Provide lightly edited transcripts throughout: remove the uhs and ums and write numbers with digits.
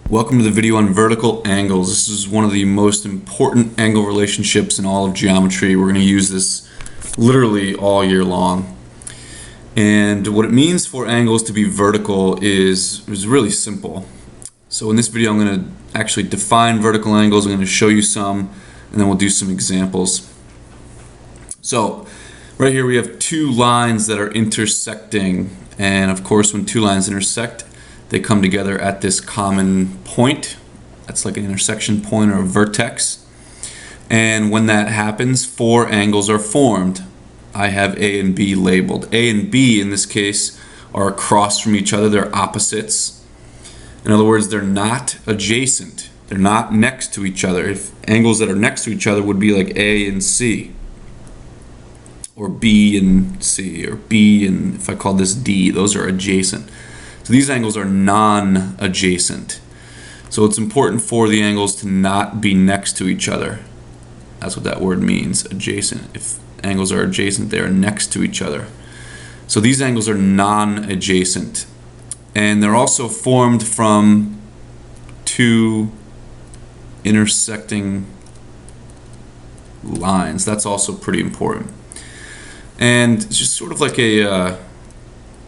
Welcome to the video on vertical angles. This is one of the most important angle relationships in all of geometry. We're going to use this literally all year long. And what it means for angles to be vertical is really simple. So in this video I'm going to actually define vertical angles. I'm going to show you some, and then we'll do some examples. So right here we have two lines that are intersecting, and of course when two lines intersect, they come together at this common point. That's like an intersection point or a vertex. And when that happens, four angles are formed. I have A and B labeled. A and B in this case are across from each other. They're opposites. In other words, they're not adjacent. They're not next to each other. If angles that are next to each other would be like A and C, or B and C, or B and, if I call this D, those are adjacent. So these angles are non-adjacent. So it's important for the angles to not be next to each other. That's what that word means, adjacent. If angles are adjacent, they are next to each other. So these angles are non-adjacent. And they're also formed from two intersecting lines. That's also pretty important. And it's just sort of like a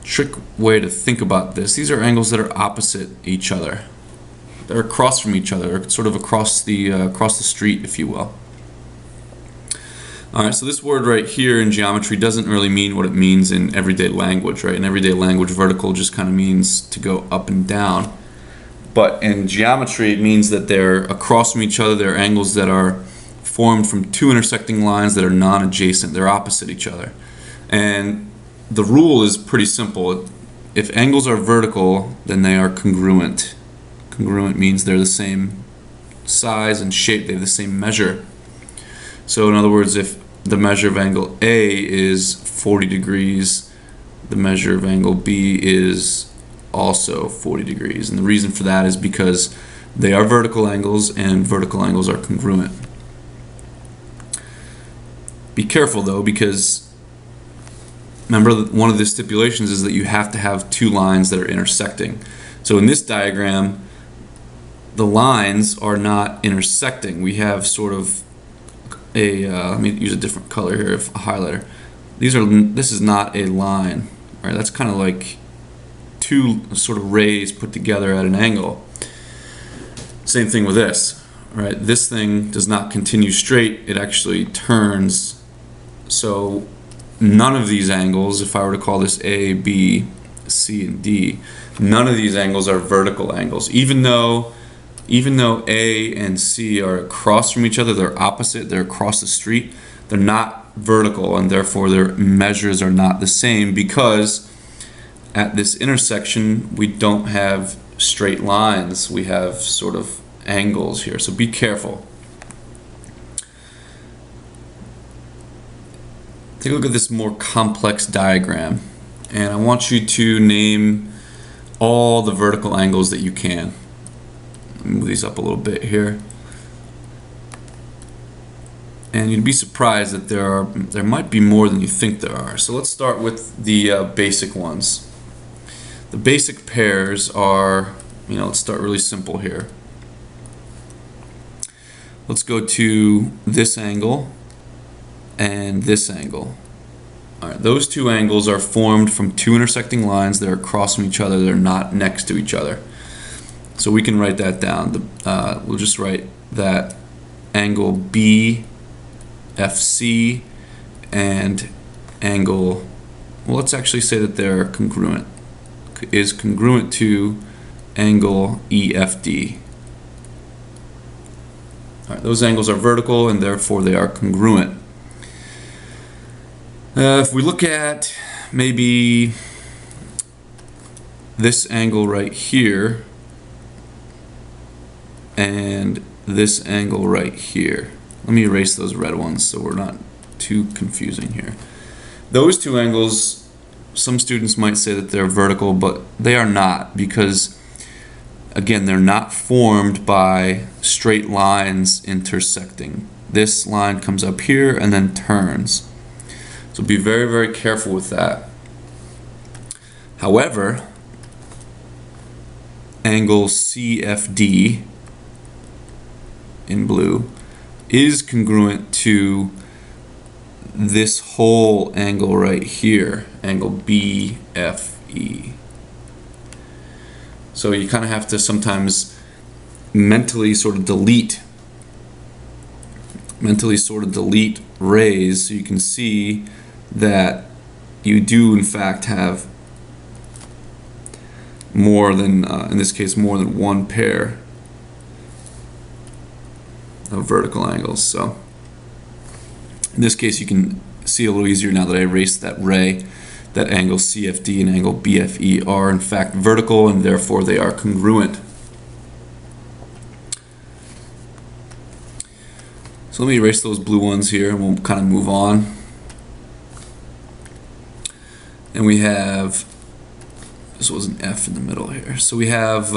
trick way to think about this. These are angles that are opposite each other. They're across from each other. They're sort of across the street, if you will. Alright, so this word right here in geometry doesn't really mean what it means in everyday language, right? In everyday language, vertical just kind of means to go up and down. But in geometry, it means that they're across from each other. They're angles that are formed from two intersecting lines that are non-adjacent. They're opposite each other. And the rule is pretty simple. If angles are vertical, then they are congruent. Congruent means they're the same size and shape, they have the same measure. So in other words, if the measure of angle A is 40 degrees, the measure of angle B is also 40 degrees. And the reason for that is because they are vertical angles, and vertical angles are congruent. Be careful though, because remember, one of the stipulations is that you have to have two lines that are intersecting. So in this diagram, the lines are not intersecting. We have sort of a, let me use a different color here, a highlighter. This is not a line, right? That's kind of like two sort of rays put together at an angle. Same thing with this, right? This thing does not continue straight, it actually turns. So none of these angles, if I were to call this A, B, C, and D, none of these angles are vertical angles. Even though A and C are across from each other, they're opposite, they're across the street, they're not vertical, and therefore their measures are not the same, because at this intersection we don't have straight lines, we have sort of angles here. So be careful. Take a look at this more complex diagram, and I want you to name all the vertical angles that you can. Let me move these up a little bit here. And you'd be surprised that there might be more than you think there are. So let's start with the basic ones. The basic pairs are, let's start really simple here. Let's go to this angle and this angle. Alright, those two angles are formed from two intersecting lines that are across from each other. They're not next to each other. So we can write that down. We'll just write that angle BFC and angle, well, let's actually say that they're congruent, is congruent to angle EFD. Alright, those angles are vertical and therefore they are congruent. If we look at maybe this angle right here and this angle right here. Let me erase those red ones so we're not too confusing here. Those two angles, some students might say that they're vertical, but they are not, because again, they're not formed by straight lines intersecting. This line comes up here and then turns. So be very, very careful with that. However, angle CFD in blue is congruent to this whole angle right here, angle BFE. So you kind of have to sometimes mentally sort of delete rays so you can see that you do in fact have more than, in this case, more than one pair of vertical angles. So in this case you can see a little easier now that I erased that ray, that angle CFD and angle BFE are in fact vertical, and therefore they are congruent. So let me erase those blue ones here and we'll kind of move on. And we have, this was an F in the middle here. So we have,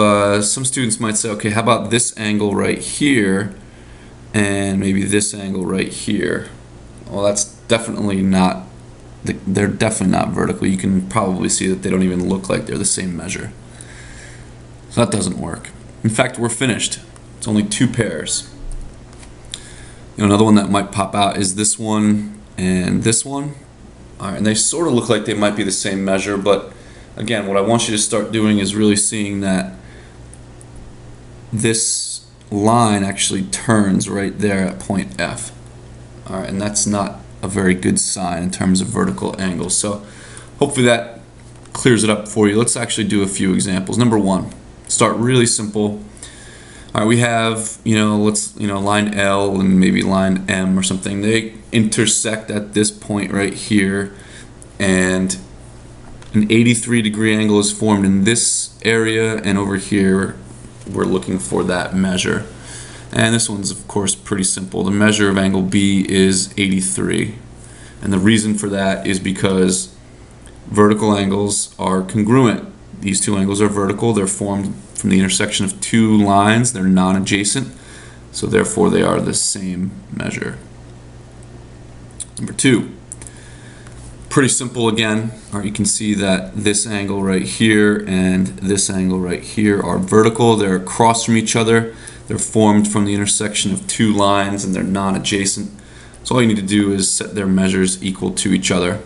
some students might say, okay, how about this angle right here and maybe this angle right here? Well, that's definitely not, they're definitely not vertical. You can probably see that they don't even look like they're the same measure. So that doesn't work. In fact, we're finished. It's only two pairs. You know, another one that might pop out is this one and this one. All right, and they sort of look like they might be the same measure, but again, what I want you to start doing is really seeing that this line actually turns right there at point F. All right, and that's not a very good sign in terms of vertical angles. So hopefully that clears it up for you. Let's actually do a few examples. Number one, start really simple. All right, we have, line L and maybe line M or something. They intersect at this point right here, and an 83-degree angle is formed in this area, and over here we're looking for that measure. And this one's of course pretty simple. The measure of angle B is 83, and the reason for that is because vertical angles are congruent. These two angles are vertical. They're formed from the intersection of two lines. They're non-adjacent, so therefore they are the same measure. Number two, pretty simple again. All right, you can see that this angle right here and this angle right here are vertical. They're across from each other. They're formed from the intersection of two lines, and they're non-adjacent. So all you need to do is set their measures equal to each other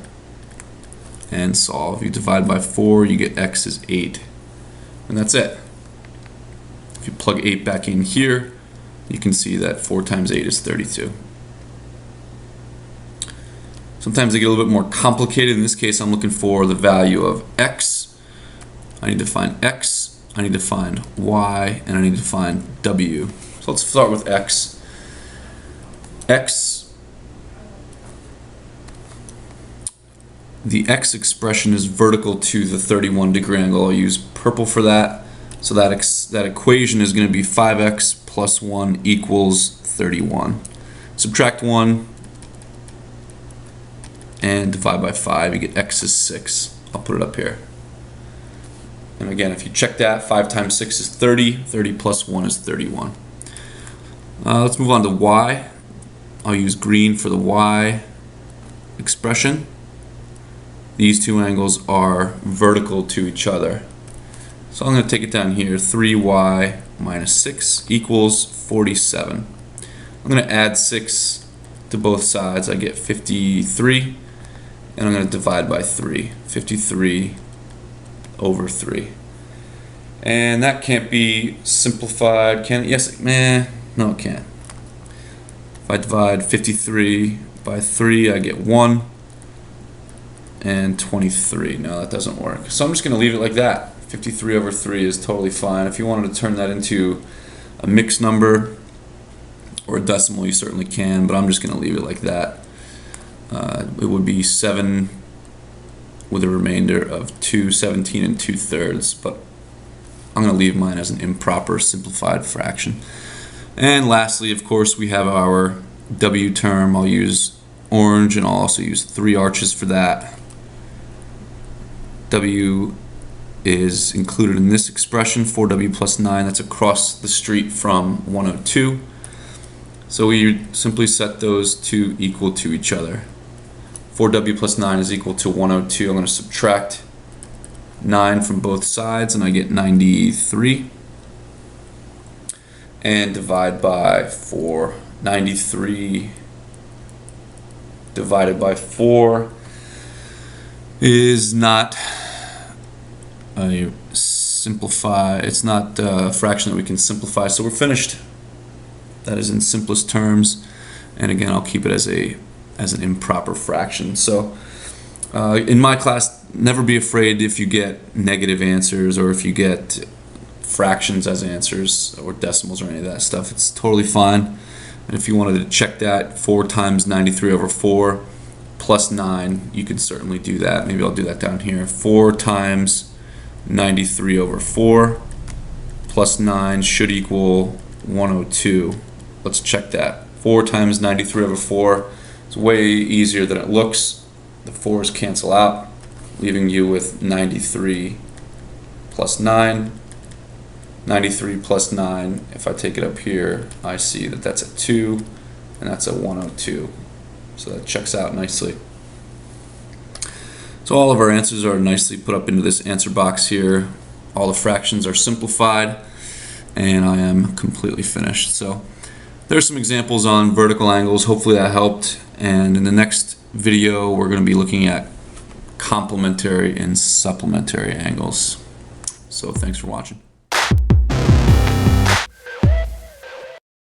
and solve. You divide by 4, you get x is 8, and that's it. If you plug 8 back in here, you can see that 4 times 8 is 32. Sometimes they get a little bit more complicated. In this case, I'm looking for the value of x. I need to find x, I need to find y, and I need to find w. So let's start with x. The x expression is vertical to the 31-degree angle. I'll use purple for that. So that equation is going to be 5x plus 1 equals 31. Subtract 1 and divide by 5. You get x is 6. I'll put it up here. And again, if you check that, 5 times 6 is 30. 30 plus 1 is 31. Let's move on to y. I'll use green for the y expression. These two angles are vertical to each other. So I'm going to take it down here. 3y minus 6 equals 47. I'm going to add 6 to both sides. I get 53. And I'm going to divide by 3. 53 over 3. And that can't be simplified, can it? Yes, no it can't. If I divide 53 by 3, I get 1 and 23. No, that doesn't work. So I'm just going to leave it like that. 53 over 3 is totally fine. If you wanted to turn that into a mixed number or a decimal, you certainly can, but I'm just going to leave it like that. It would be 7 with a remainder of 17 and 2/3, but I'm going to leave mine as an improper simplified fraction. And lastly, of course, we have our W term. I'll use orange, and I'll also use 3 arches for that. W is included in this expression, 4w plus 9. That's across the street from 102. So we simply set those two equal to each other. 4w plus 9 is equal to 102. I'm going to subtract 9 from both sides and I get 93. And divide by 4. 93 divided by 4 is not a it's not a fraction that we can simplify, so we're finished. That is in simplest terms, and again I'll keep it as an improper fraction. So in my class, never be afraid if you get negative answers or if you get fractions as answers or decimals or any of that stuff. It's totally fine. And if you wanted to check that, 4 times 93 over 4 plus 9, you can certainly do that. Maybe I'll do that down here. 4 times 93 over 4 plus 9 should equal 102. Let's check that. 4 times 93 over 4 is way easier than it looks. The 4's cancel out, leaving you with 93 plus 9. 93 plus 9, if I take it up here, I see that that's a 2 and that's a 102. So that checks out nicely. So all of our answers are nicely put up into this answer box here. All the fractions are simplified and I am completely finished. So there's some examples on vertical angles. Hopefully that helped. And in the next video we're going to be looking at complementary and supplementary angles. So thanks for watching.